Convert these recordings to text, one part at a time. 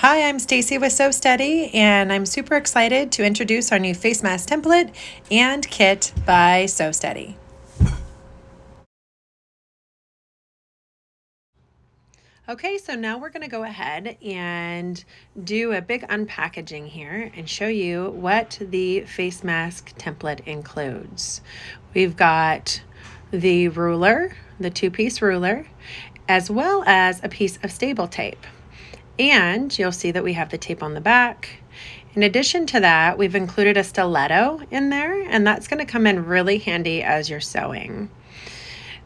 Hi, I'm Stacy with Sew Steady, and I'm super excited to introduce our new face mask template and kit by Sew Steady. Okay, so now we're going to go ahead and do a big unpackaging here and show you what the face mask template includes. We've got the ruler, the two-piece ruler, as well as a piece of stable tape. And you'll see that we have the tape on the back. In addition to that, we've included a stiletto in there, and that's going to come in really handy as you're sewing.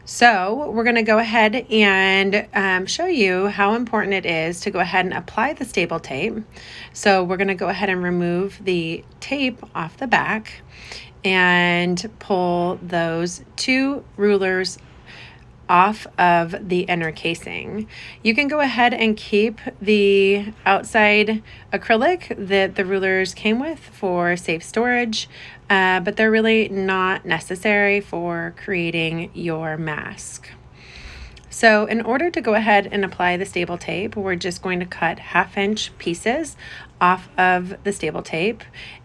So we're going to go ahead and show you how important it is to go ahead and apply the stable tape. So we're going to go ahead and remove the tape off the back and pull those two rulers off of the inner casing. You can go ahead and keep the outside acrylic that the rulers came with for safe storage, but they're really not necessary for creating your mask. So in order to go ahead and apply the stable tape, we're just going to cut 1/2-inch pieces off of the stable tape,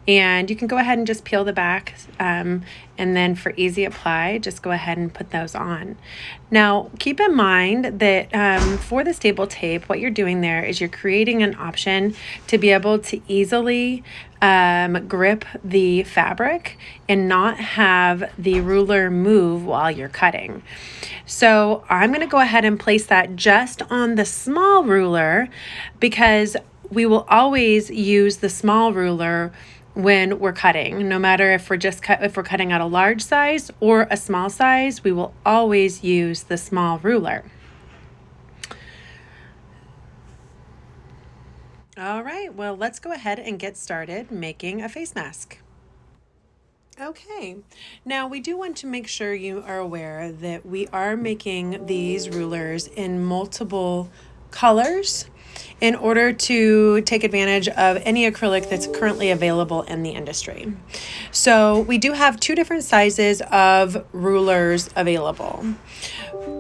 and you can go ahead and just peel the back, and then for easy apply, just go ahead and put those on. Now keep in mind that for the stable tape, what you're doing there is you're creating an option to be able to easily grip the fabric and not have the ruler move while you're cutting. So I'm going to go ahead and place that just on the small ruler, because we will always use the small ruler when we're cutting. No matter if we're cutting out a large size or a small size, we will always use the small ruler. All right, well, let's go ahead and get started making a face mask. Okay, now we do want to make sure you are aware that we are making these rulers in multiple colors in order to take advantage of any acrylic that's currently available in the industry. So we do have 2 different sizes of rulers available.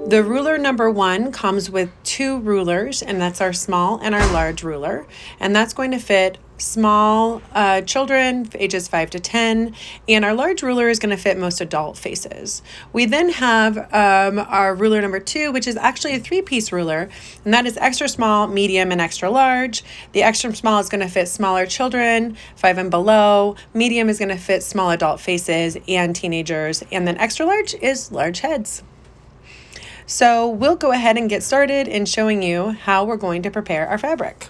The ruler number 1 comes with 2 rulers, and that's our small and our large ruler, and that's going to fit small children ages 5 to 10, and our large ruler is going to fit most adult faces. We then have our ruler number 2, which is actually a 3-piece ruler, and that is extra small, medium, and extra large. The extra small is going to fit smaller children, 5 and below. Medium is going to fit small adult faces and teenagers, and then extra large is large heads. So we'll go ahead and get started in showing you how we're going to prepare our fabric.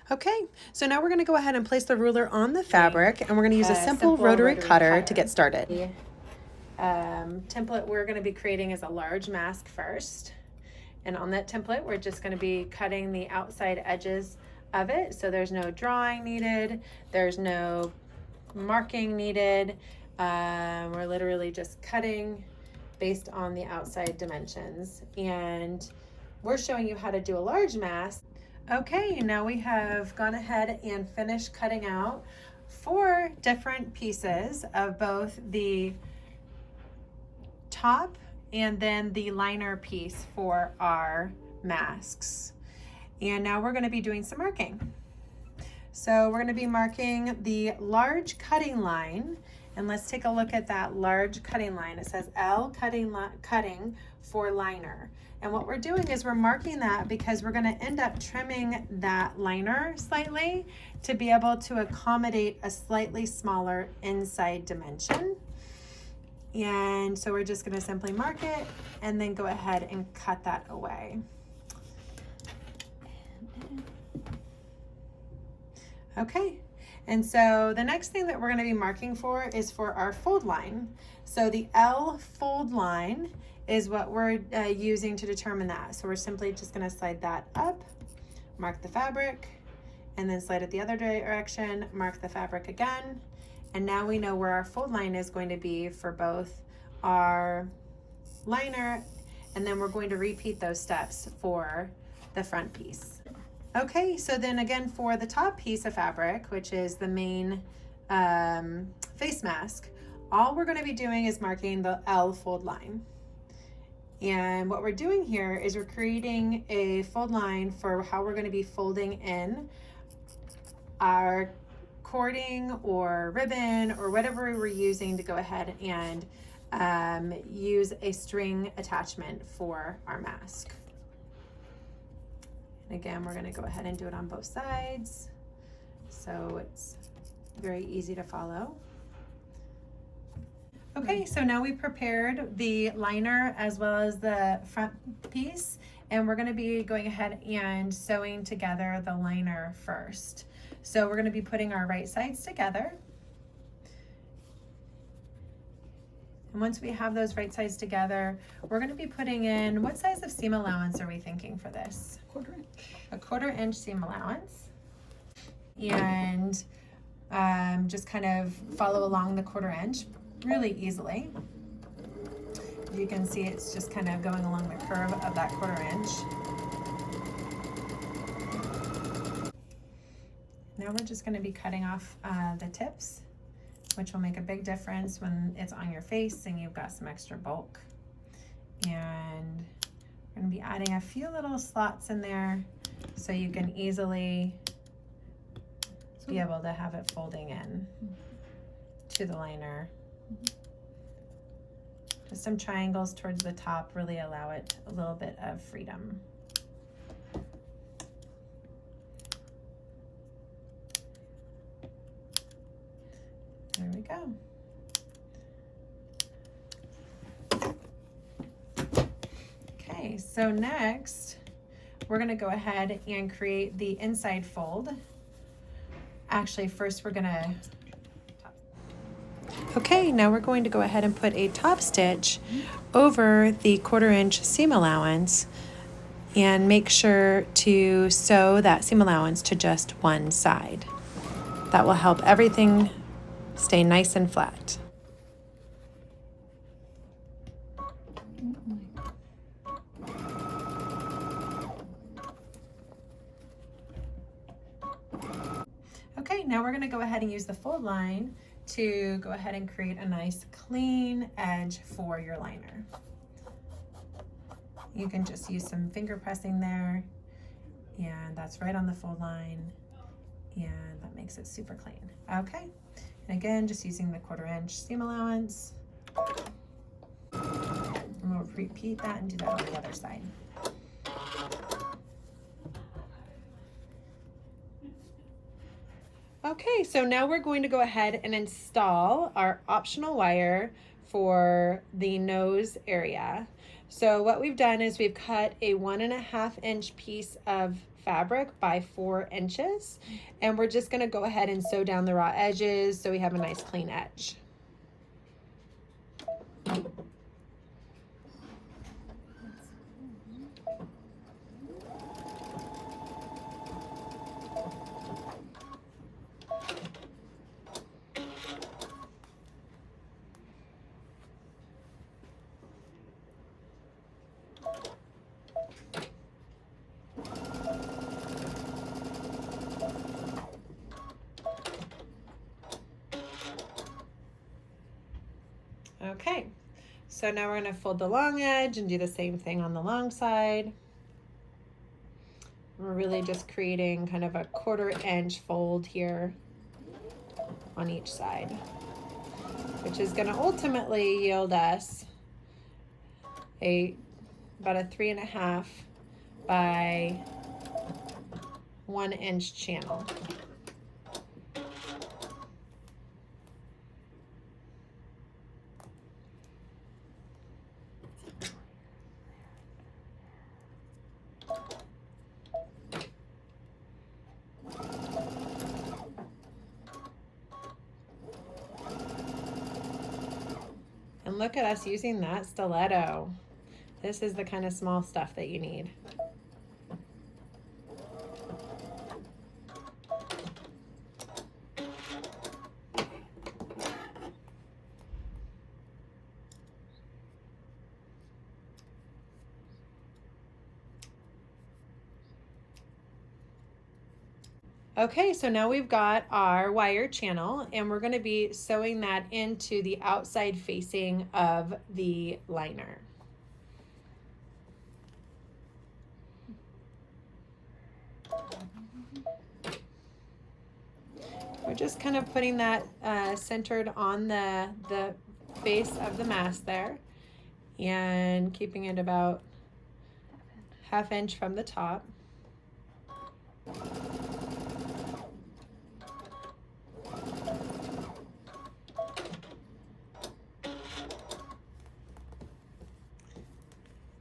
Okay, so now we're going to go ahead and place the ruler on the fabric, and we're going to use a simple rotary cutter to get started. The template we're going to be creating is a large mask first, and on that template we're just going to be cutting the outside edges of it, so there's no drawing needed, there's no marking needed. We're literally just cutting based on the outside dimensions, and we're showing you how to do a large mask. Okay, now we have gone ahead and finished cutting out 4 different pieces of both the top and then the liner piece for our masks. And now we're going to be doing some marking. So we're going to be marking the large cutting line, and let's take a look at that large cutting line. It says L cutting for liner. And what we're doing is we're marking that because we're going to end up trimming that liner slightly to be able to accommodate a slightly smaller inside dimension. And so we're just going to simply mark it and then go ahead and cut that away. Okay, and so the next thing that we're going to be marking for is for our fold line. So the L fold line is what we're using to determine that. So we're simply just going to slide that up, mark the fabric, and then slide it the other direction, mark the fabric again, and now we know where our fold line is going to be for both our liner, and then we're going to repeat those steps for the front piece. Okay, so then again for the top piece of fabric, which is the main face mask, all we're going to be doing is marking the L fold line. And what we're doing here is we're creating a fold line for how we're going to be folding in our cording or ribbon or whatever we're using to go ahead and use a string attachment for our mask. And again, we're going to go ahead and do it on both sides, so it's very easy to follow. Okay, so now we've prepared the liner as well as the front piece, and we're going to be going ahead and sewing together the liner first. So we're going to be putting our right sides together. And once we have those right sides together, we're going to be putting in, what size of seam allowance are we thinking for this? Quarter inch. A 1/4 inch seam allowance. And just kind of follow along the 1/4 inch really easily. You can see it's just kind of going along the curve of that 1/4 inch. Now we're just going to be cutting off the tips, which will make a big difference when it's on your face and you've got some extra bulk. And we're going to be adding a few little slots in there so you can easily be able to have it folding in to the liner. Just some triangles towards the top really allow it a little bit of freedom. There we go. Okay, so next we're going to go ahead and create the inside fold. Actually, first we're going to Okay, now we're going to go ahead and put a top stitch over the 1/4 inch seam allowance and make sure to sew that seam allowance to just one side. That will help everything stay nice and flat. Okay, now we're going to go ahead and use the fold line to go ahead and create a nice clean edge for your liner. You can just use some finger pressing there, and that's right on the fold line, and that makes it super clean. Okay, and again, just using the 1/4 inch seam allowance. And we'll repeat that and do that on the other side. Okay, so now we're going to go ahead and install our optional wire for the nose area. So what we've done is we've cut a 1.5 inch piece of fabric by 4 inches, and we're just going to go ahead and sew down the raw edges so we have a nice clean edge. Okay, so now we're going to fold the long edge and do the same thing on the long side. We're really just creating kind of a 1/4 inch fold here on each side, which is going to ultimately yield us about a 3.5 by 1 inch channel. And look at us using that stiletto. This is the kind of small stuff that you need. Okay, so now we've got our wire channel, and we're going to be sewing that into the outside facing of the liner. We're just kind of putting that centered on the face of the mask there, and keeping it about ½ inch from the top.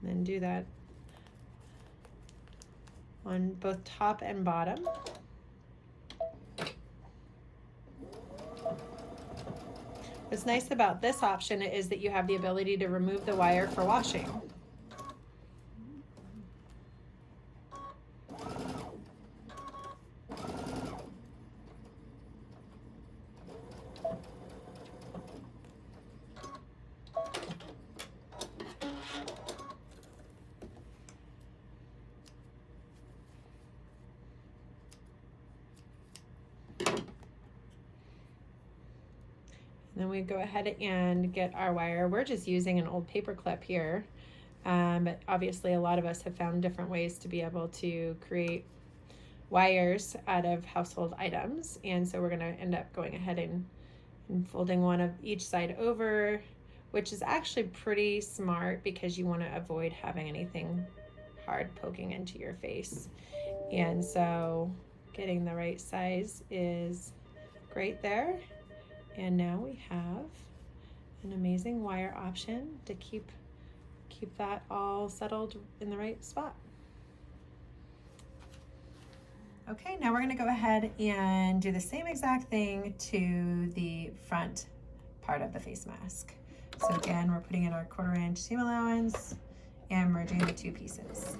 And then do that on both top and bottom. What's nice about this option is that you have the ability to remove the wire for washing. Then we go ahead and get our wire. We're just using an old paper clip here, but obviously a lot of us have found different ways to be able to create wires out of household items. And so we're gonna end up going ahead and folding one of each side over, which is actually pretty smart because you wanna avoid having anything hard poking into your face. And so getting the right size is great there. And now we have an amazing wire option to keep that all settled in the right spot. Okay, now we're gonna go ahead and do the same exact thing to the front part of the face mask. So again, we're putting in our 1/4 inch seam allowance and merging the two pieces.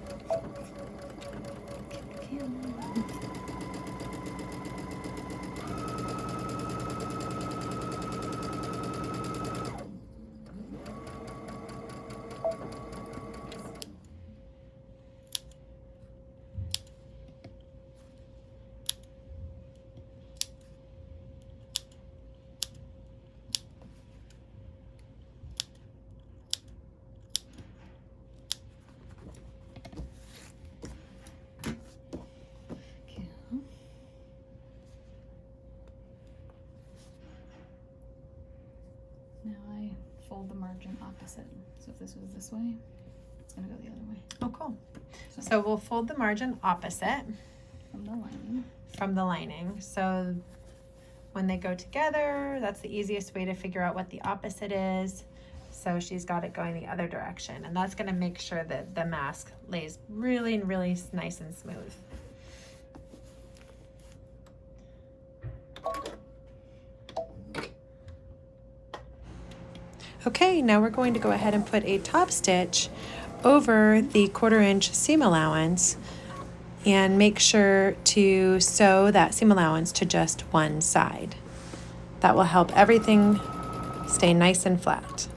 Fold the margin opposite. So if this was this way, it's gonna go the other way. Oh, cool. So we'll fold the margin opposite from the lining. From the lining. So when they go together, that's the easiest way to figure out what the opposite is. So she's got it going the other direction, and that's gonna make sure that the mask lays really, really nice and smooth. Okay, now we're going to go ahead and put a top stitch over the 1/4 inch seam allowance and make sure to sew that seam allowance to just one side. That will help everything stay nice and flat.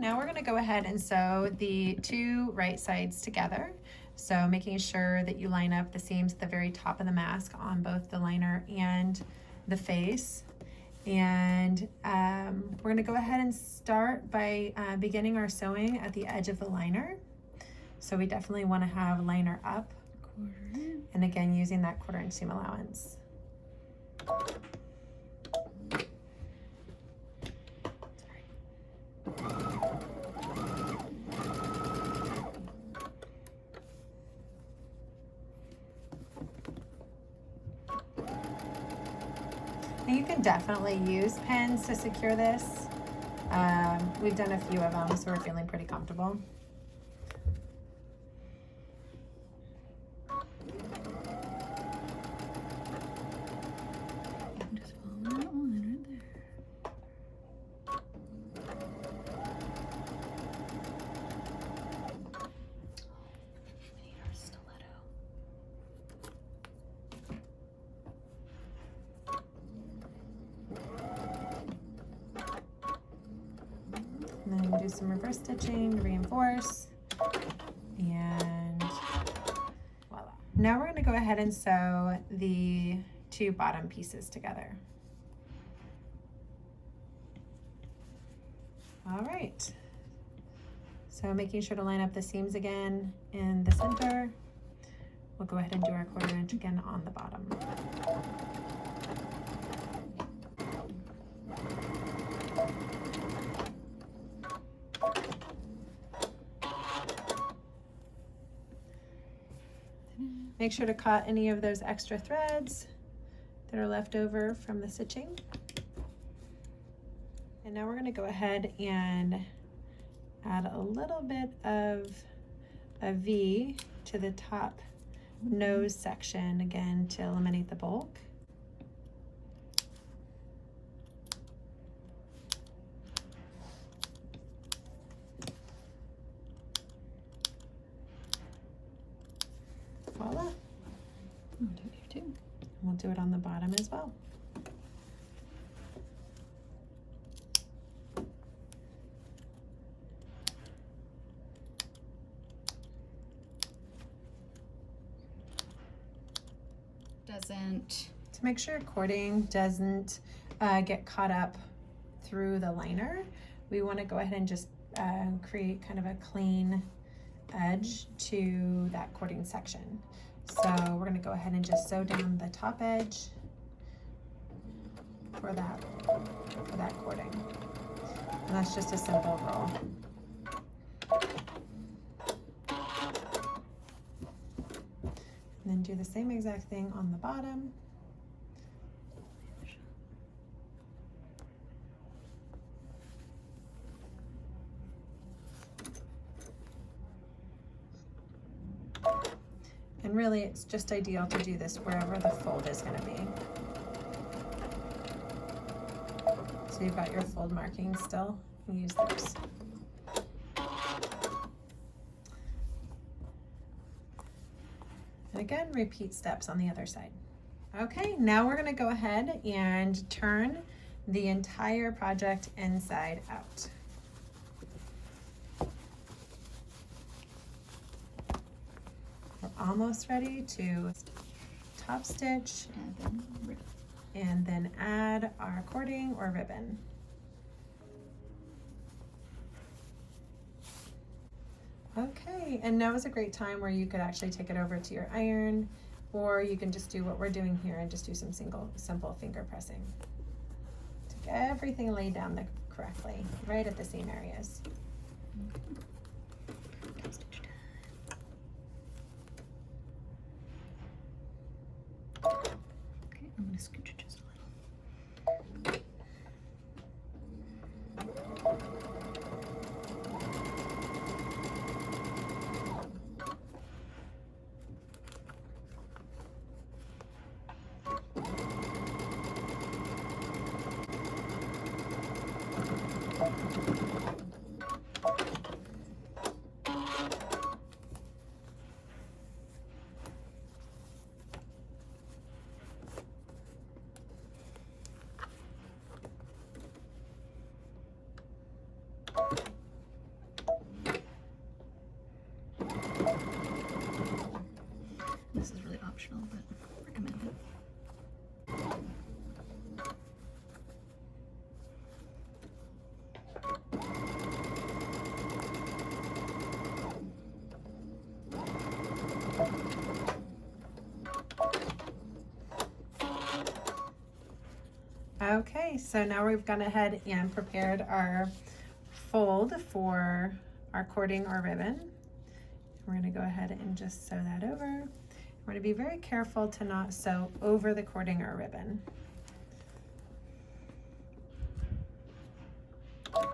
Now we're going to go ahead and sew the two right sides together. So making sure that you line up the seams at the very top of the mask on both the liner and the face. And we're going to go ahead and start by beginning our sewing at the edge of the liner. So we definitely want to have liner up. And again, using that 1/4 inch seam allowance. You can definitely use pins to secure this. We've done a few of them, so we're feeling pretty comfortable. Just follow that line right there. We need our stiletto. And then do some reverse stitching to reinforce. And voila. Now we're going to go ahead and sew the two bottom pieces together. All right. So making sure to line up the seams again in the center. We'll go ahead and do our 1/4 inch again on the bottom. Make sure to cut any of those extra threads that are left over from the stitching. And now we're going to go ahead and add a little bit of a V to the top nose section again to eliminate the bulk. Voila. I'll do it here too. We'll do it on the bottom as well. To make sure cording doesn't get caught up through the liner, we want to go ahead and just create kind of a clean edge to that cording section. So we're going to go ahead and just sew down the top edge for that cording. And that's just a simple roll. And then do the same exact thing on the bottom. And really, it's just ideal to do this wherever the fold is going to be. So you've got your fold markings still, use those. And again, repeat steps on the other side. Okay, now we're going to go ahead and turn the entire project inside out. We're almost ready to top stitch and then add our cording or ribbon. Okay, and now is a great time where you could actually take it over to your iron, or you can just do what we're doing here and just do some simple finger pressing to get everything laid down correctly, right at the seam areas. Okay, I'm going to scooch it just a little. This is really optional, but recommended. Okay, so now we've gone ahead and prepared our fold for our cording or ribbon. We're going to go ahead and just sew that over. We're going to be very careful to not sew over the cording or ribbon. A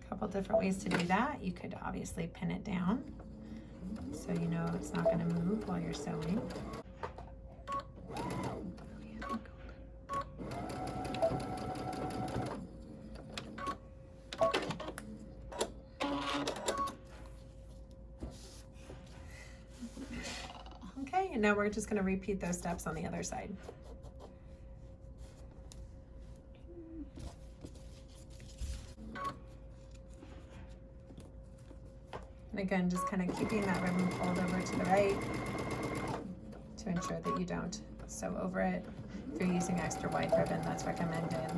couple different ways to do that. You could obviously pin it down so you know it's not going to move while you're sewing. Okay, and now we're just going to repeat those steps on the other side. And again, just kind of keeping that ribbon pulled over to the right to ensure that you don't sew over it. If you're using extra wide ribbon, that's recommended.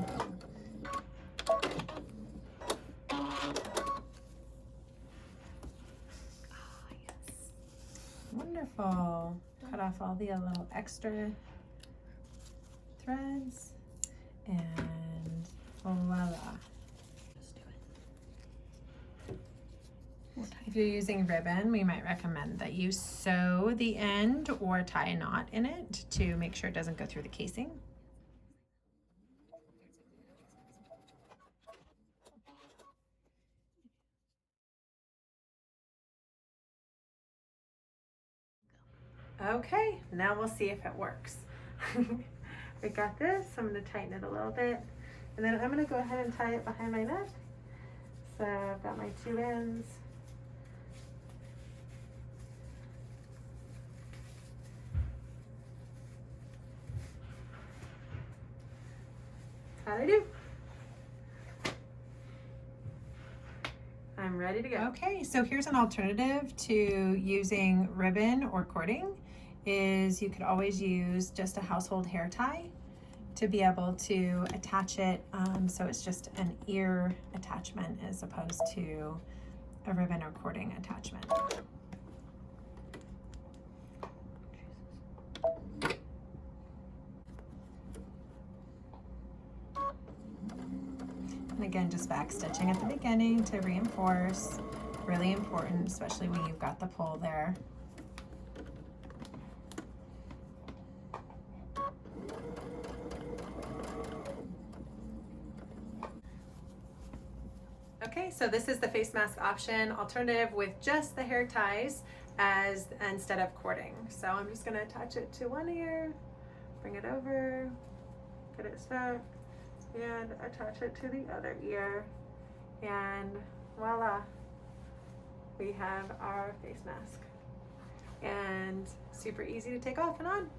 beautiful. Cut off all the little extra threads and voila. Just do it. If you're using ribbon, we might recommend that you sew the end or tie a knot in it to make sure it doesn't go through the casing. Okay, now we'll see if it works. We got this. I'm going to tighten it a little bit, and then I'm going to go ahead and tie it behind my neck. So I've got my two ends. How'd I do? I'm ready to go. Okay, so here's an alternative to using ribbon or cording. Is you could always use just a household hair tie to be able to attach it, so it's just an ear attachment as opposed to a ribbon or cording attachment. And again, just back stitching at the beginning to reinforce. Really important, especially when you've got the pull there. Okay, so this is the face mask option alternative with just the hair ties as instead of cording. So I'm just going to attach it to one ear, bring it over, get it stuck, and attach it to the other ear, and voila, we have our face mask. And super easy to take off and on.